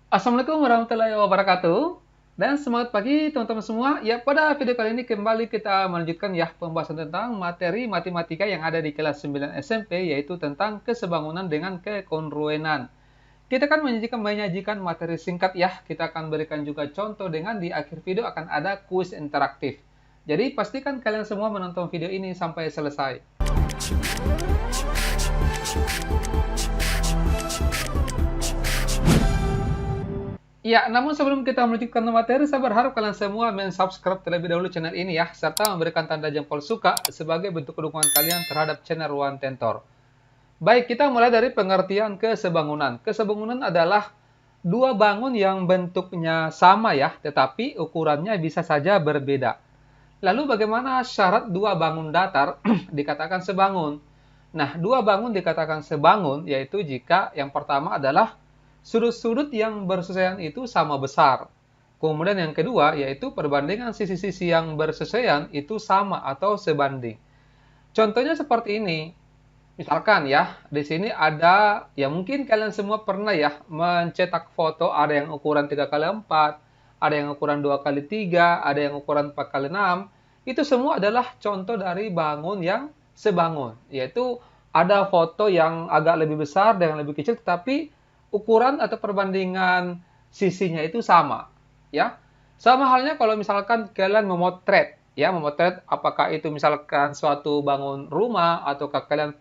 Assalamualaikum warahmatullahi wabarakatuh. Dan semangat pagi teman-teman semua. Ya, pada video kali ini kembali kita melanjutkan ya pembahasan tentang materi matematika yang ada di kelas 9 SMP, yaitu tentang kesebangunan dengan kekongruenan. Kita akan menyajikan materi singkat ya. Kita akan berikan juga contoh dengan di akhir video akan ada kuis interaktif. Jadi pastikan kalian semua menonton video ini sampai selesai. Ya, namun sebelum kita melanjutkan materi, saya berharap kalian semua mensubscribe terlebih dahulu channel ini ya, serta memberikan tanda jempol suka sebagai bentuk dukungan kalian terhadap channel One Tentor. Baik, kita mulai dari pengertian kesebangunan. Kesebangunan adalah dua bangun yang bentuknya sama ya, tetapi ukurannya bisa saja berbeda. Lalu bagaimana syarat dua bangun datar dikatakan sebangun? Nah, dua bangun dikatakan sebangun yaitu jika yang pertama adalah sudut-sudut yang bersesuaian itu sama besar. Kemudian yang kedua yaitu perbandingan sisi-sisi yang bersesuaian itu sama atau sebanding. Contohnya seperti ini. Misalkan ya, di sini ada, ya mungkin kalian semua pernah ya mencetak foto, ada yang ukuran 3x4, ada yang ukuran 2x3, ada yang ukuran 4x6. Itu semua adalah contoh dari bangun yang sebangun, yaitu ada foto yang agak lebih besar dan yang lebih kecil, tetapi ukuran atau perbandingan sisinya itu sama, ya. Sama halnya kalau misalkan kalian memotret, ya, memotret apakah itu misalkan suatu bangun rumah ataukah kalian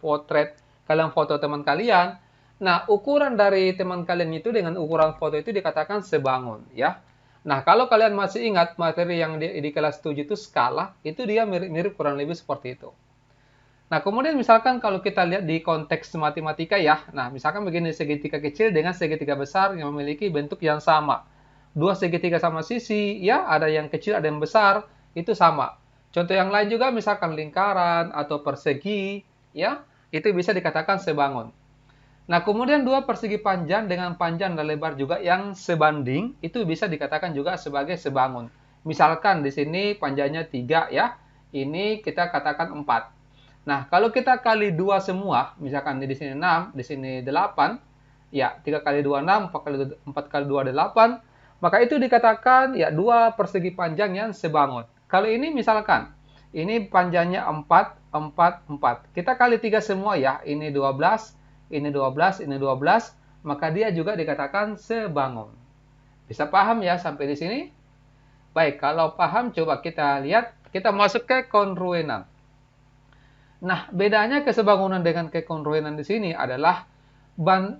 kalian foto teman kalian. Nah, ukuran dari teman kalian itu dengan ukuran foto itu dikatakan sebangun, ya. Nah, kalau kalian masih ingat materi yang di kelas 7 itu skala, itu dia mirip-mirip kurang lebih seperti itu. Nah, kemudian misalkan kalau kita lihat di konteks matematika ya, nah misalkan begini segitiga kecil dengan segitiga besar yang memiliki bentuk yang sama. Dua segitiga sama sisi, ya ada yang kecil ada yang besar, itu sama. Contoh yang lain juga misalkan lingkaran atau persegi, ya itu bisa dikatakan sebangun. Nah, kemudian dua persegi panjang dengan panjang dan lebar juga yang sebanding, itu bisa dikatakan juga sebagai sebangun. Misalkan di sini panjangnya 3 ya, ini kita katakan 4. Nah, kalau kita kali 2 semua, misalkan di sini 6, di sini 8, ya 3 kali 2 6, 4 kali 2 8, maka itu dikatakan ya dua persegi panjang yang sebangun. Kalau ini misalkan, ini panjangnya 4, 4, 4. Kita kali 3 semua ya, ini 12, ini 12, ini 12, maka dia juga dikatakan sebangun. Bisa paham ya sampai di sini? Baik, kalau paham coba kita lihat, kita masuk ke kongruenan. Nah, bedanya kesebangunan dengan kekongruenan di sini adalah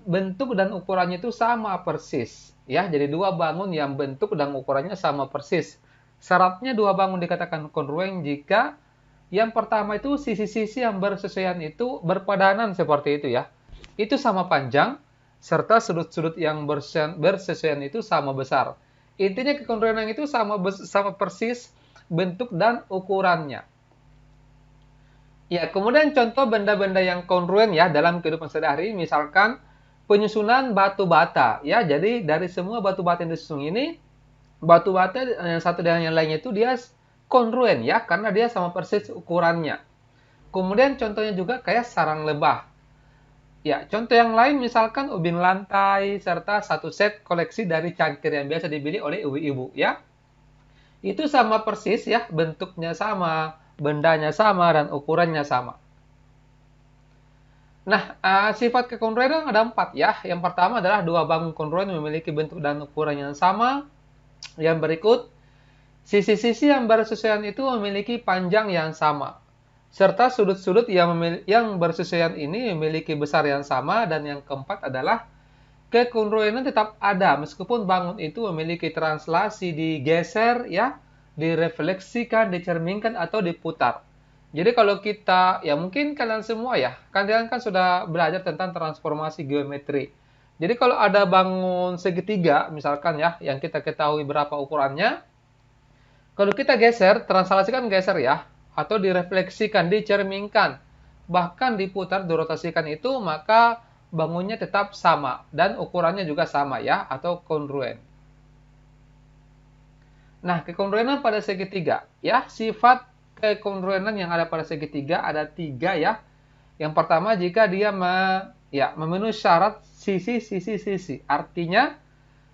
bentuk dan ukurannya itu sama persis. Ya, jadi dua bangun yang bentuk dan ukurannya sama persis. Syaratnya dua bangun dikatakan kongruen jika yang pertama itu sisi-sisi yang bersesuaian itu berpadanan seperti itu ya. Itu sama panjang, serta sudut-sudut yang bersesuaian itu sama besar. Intinya kekongruenan itu sama persis bentuk dan ukurannya. Ya, kemudian contoh benda-benda yang kongruen ya dalam kehidupan sehari-hari, misalkan penyusunan batu bata ya. Jadi dari semua batu bata yang disusun ini, batu bata yang satu dengan yang lainnya itu dia kongruen ya, karena dia sama persis ukurannya. Kemudian contohnya juga kayak sarang lebah. Ya, contoh yang lain misalkan ubin lantai serta satu set koleksi dari cangkir yang biasa dibeli oleh ibu-ibu ya. Itu sama persis ya, bentuknya sama, bendanya sama, dan ukurannya sama. Nah, sifat kekongruenan ada 4 ya. Yang pertama adalah dua bangun kongruen memiliki bentuk dan ukuran yang sama. Yang berikut, sisi-sisi yang bersesuaian itu memiliki panjang yang sama. Serta sudut-sudut yang bersesuaian ini memiliki besar yang sama. Dan yang keempat adalah kekongruenan tetap ada meskipun bangun itu memiliki translasi digeser ya, direfleksikan, dicerminkan atau diputar. Jadi kalau kita, ya mungkin kalian semua ya, kalian kan sudah belajar tentang transformasi geometri. Jadi kalau ada bangun segitiga, misalkan ya, yang kita ketahui berapa ukurannya, kalau kita geser, translasikan geser ya, atau direfleksikan, dicerminkan, bahkan diputar, dirotasikan itu, maka bangunnya tetap sama, dan ukurannya juga sama ya, atau kongruen. Nah, kekongruenan pada segitiga, ya, sifat kekongruenan yang ada pada segitiga ada 3 ya. Yang pertama, jika dia memenuhi syarat sisi-sisi-sisi. Artinya,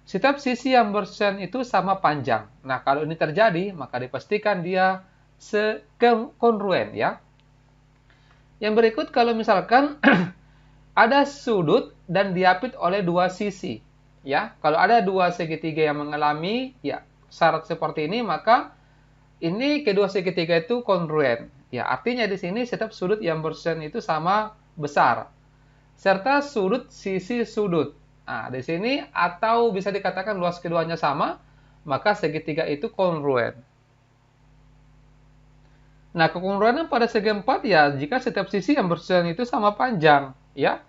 Setiap sisi yang bersisian itu sama panjang. Nah, kalau ini terjadi, maka dipastikan dia sekongruen ya. Yang berikut kalau misalkan ada sudut dan diapit oleh dua sisi. Ya, kalau ada dua segitiga yang mengalami ya syarat seperti ini, maka ini kedua segitiga itu kongruen. Ya, artinya di sini setiap sudut yang bersisian itu sama besar. Serta sudut sisi sudut. Nah, di sini atau bisa dikatakan luas keduanya sama, maka segitiga itu kongruen. Nah, kekongruenan pada segi 4 ya jika setiap sisi yang bersisian itu sama panjang, ya.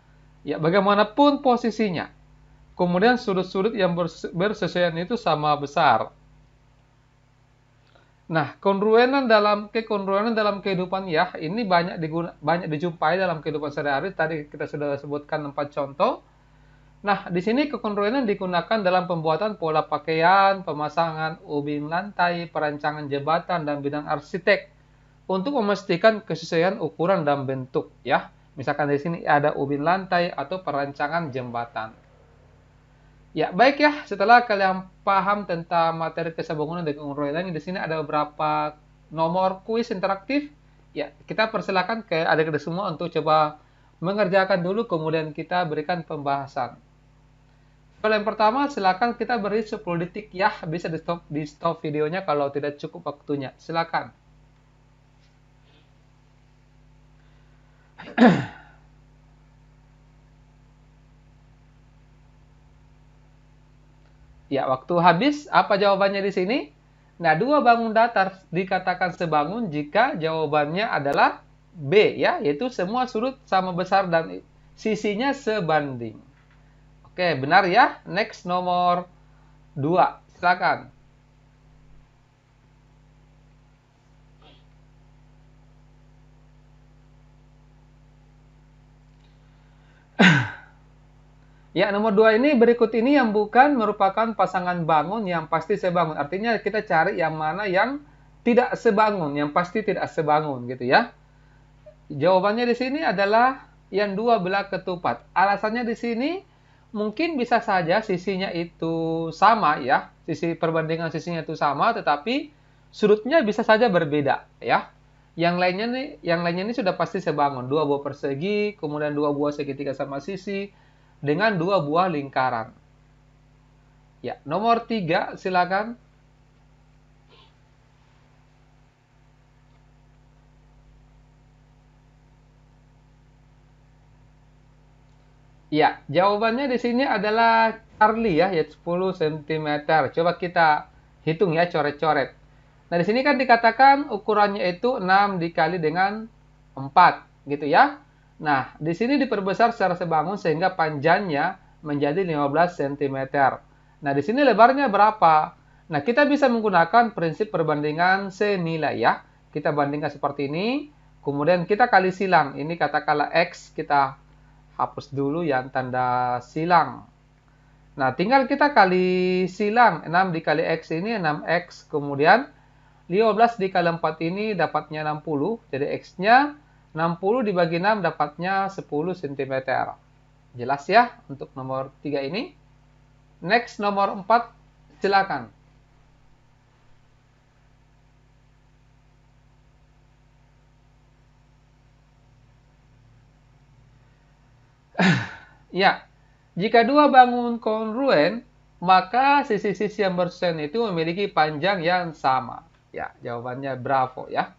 Ya, bagaimanapun posisinya. Kemudian sudut-sudut yang bersisian itu sama besar. Nah, kekongruenan dalam kehidupan ya, ini banyak dijumpai dalam kehidupan sehari-hari. Tadi kita sudah sebutkan 4 contoh. Nah, di sini kekongruenan digunakan dalam pembuatan pola pakaian, pemasangan ubin lantai, perancangan jembatan, dan bidang arsitek untuk memastikan kesesuaian ukuran dan bentuk ya. Misalkan di sini ada ubin lantai atau perancangan jembatan. Ya, baik ya. Setelah kalian paham tentang materi kesebangunan dan kekongruenan, di sini ada beberapa nomor kuis interaktif. Ya, kita persilakan ke adik-adik semua untuk coba mengerjakan dulu, kemudian kita berikan pembahasan. Kalau yang pertama, silakan kita beri 10 detik ya. Bisa di stop videonya kalau tidak cukup waktunya. Silakan. Ya, waktu habis. Apa jawabannya di sini? Nah, dua bangun datar dikatakan sebangun jika jawabannya adalah B, ya, yaitu semua sudut sama besar dan sisinya sebanding. Oke, benar ya. Next, nomor 2. Silakan. Ya, nomor 2 ini berikut ini yang bukan merupakan pasangan bangun yang pasti sebangun. Artinya kita cari yang mana yang tidak sebangun, yang pasti tidak sebangun gitu ya. Jawabannya di sini adalah yang dua belah ketupat. Alasannya di sini mungkin bisa saja sisinya itu sama ya, perbandingan sisinya itu sama, tetapi sudutnya bisa saja berbeda ya. Yang lainnya ini sudah pasti sebangun. Dua buah persegi, kemudian dua buah segitiga sama sisi, dengan dua buah lingkaran. Ya, nomor 3 silakan. Ya, jawabannya di sini adalah Charlie ya, yaitu 10 cm. Coba kita hitung ya, coret-coret. Nah, di sini kan dikatakan ukurannya itu 6 dikali dengan 4, gitu ya. Nah, di sini diperbesar secara sebangun sehingga panjangnya menjadi 15 cm. Nah, di sini lebarnya berapa? Nah, kita bisa menggunakan prinsip perbandingan senilai ya. Kita bandingkan seperti ini, kemudian kita kali silang. Ini katakanlah X, kita hapus dulu yang tanda silang. Nah, tinggal kita kali silang. 6 dikali X ini 6X. Kemudian 15 dikali 4 ini dapatnya 60. Jadi X-nya 60 dibagi 6 dapatnya 10 cm. Jelas ya untuk nomor 3 ini. Next, nomor 4. Silakan. Ya, jika dua bangun kongruen, maka sisi-sisi yang bersisian itu memiliki panjang yang sama. Ya, jawabannya bravo ya.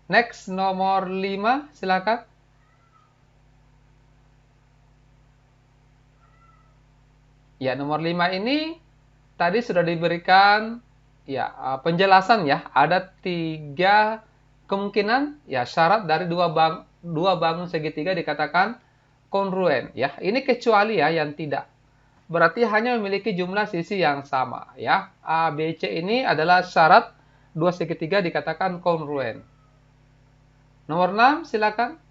Next, nomor 5, silakan. Ya, nomor 5 ini tadi sudah diberikan ya penjelasan ya. Ada 3 kemungkinan ya syarat dari dua bangun segitiga dikatakan kongruen ya. Ini kecuali ya yang tidak. Berarti hanya memiliki jumlah sisi yang sama ya. A, B, C ini adalah syarat dua segitiga dikatakan kongruen. Nomor 6 silakan.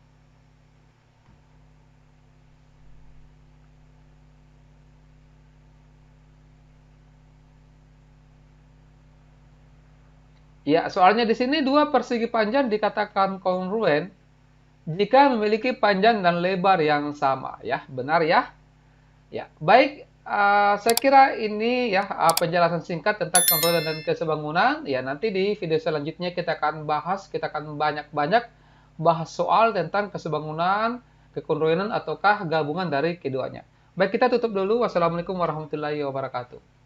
Ya, soalnya di sini dua persegi panjang dikatakan kongruen jika memiliki panjang dan lebar yang sama ya. Benar ya? Ya, baik. Saya kira ini ya penjelasan singkat tentang kekonroyan dan kesebangunan. Ya nanti di video selanjutnya kita akan bahas, kita akan banyak-banyak bahas soal tentang kesebangunan, kekonroyanan ataukah gabungan dari keduanya. Baik, kita tutup dulu. Wassalamualaikum warahmatullahi wabarakatuh.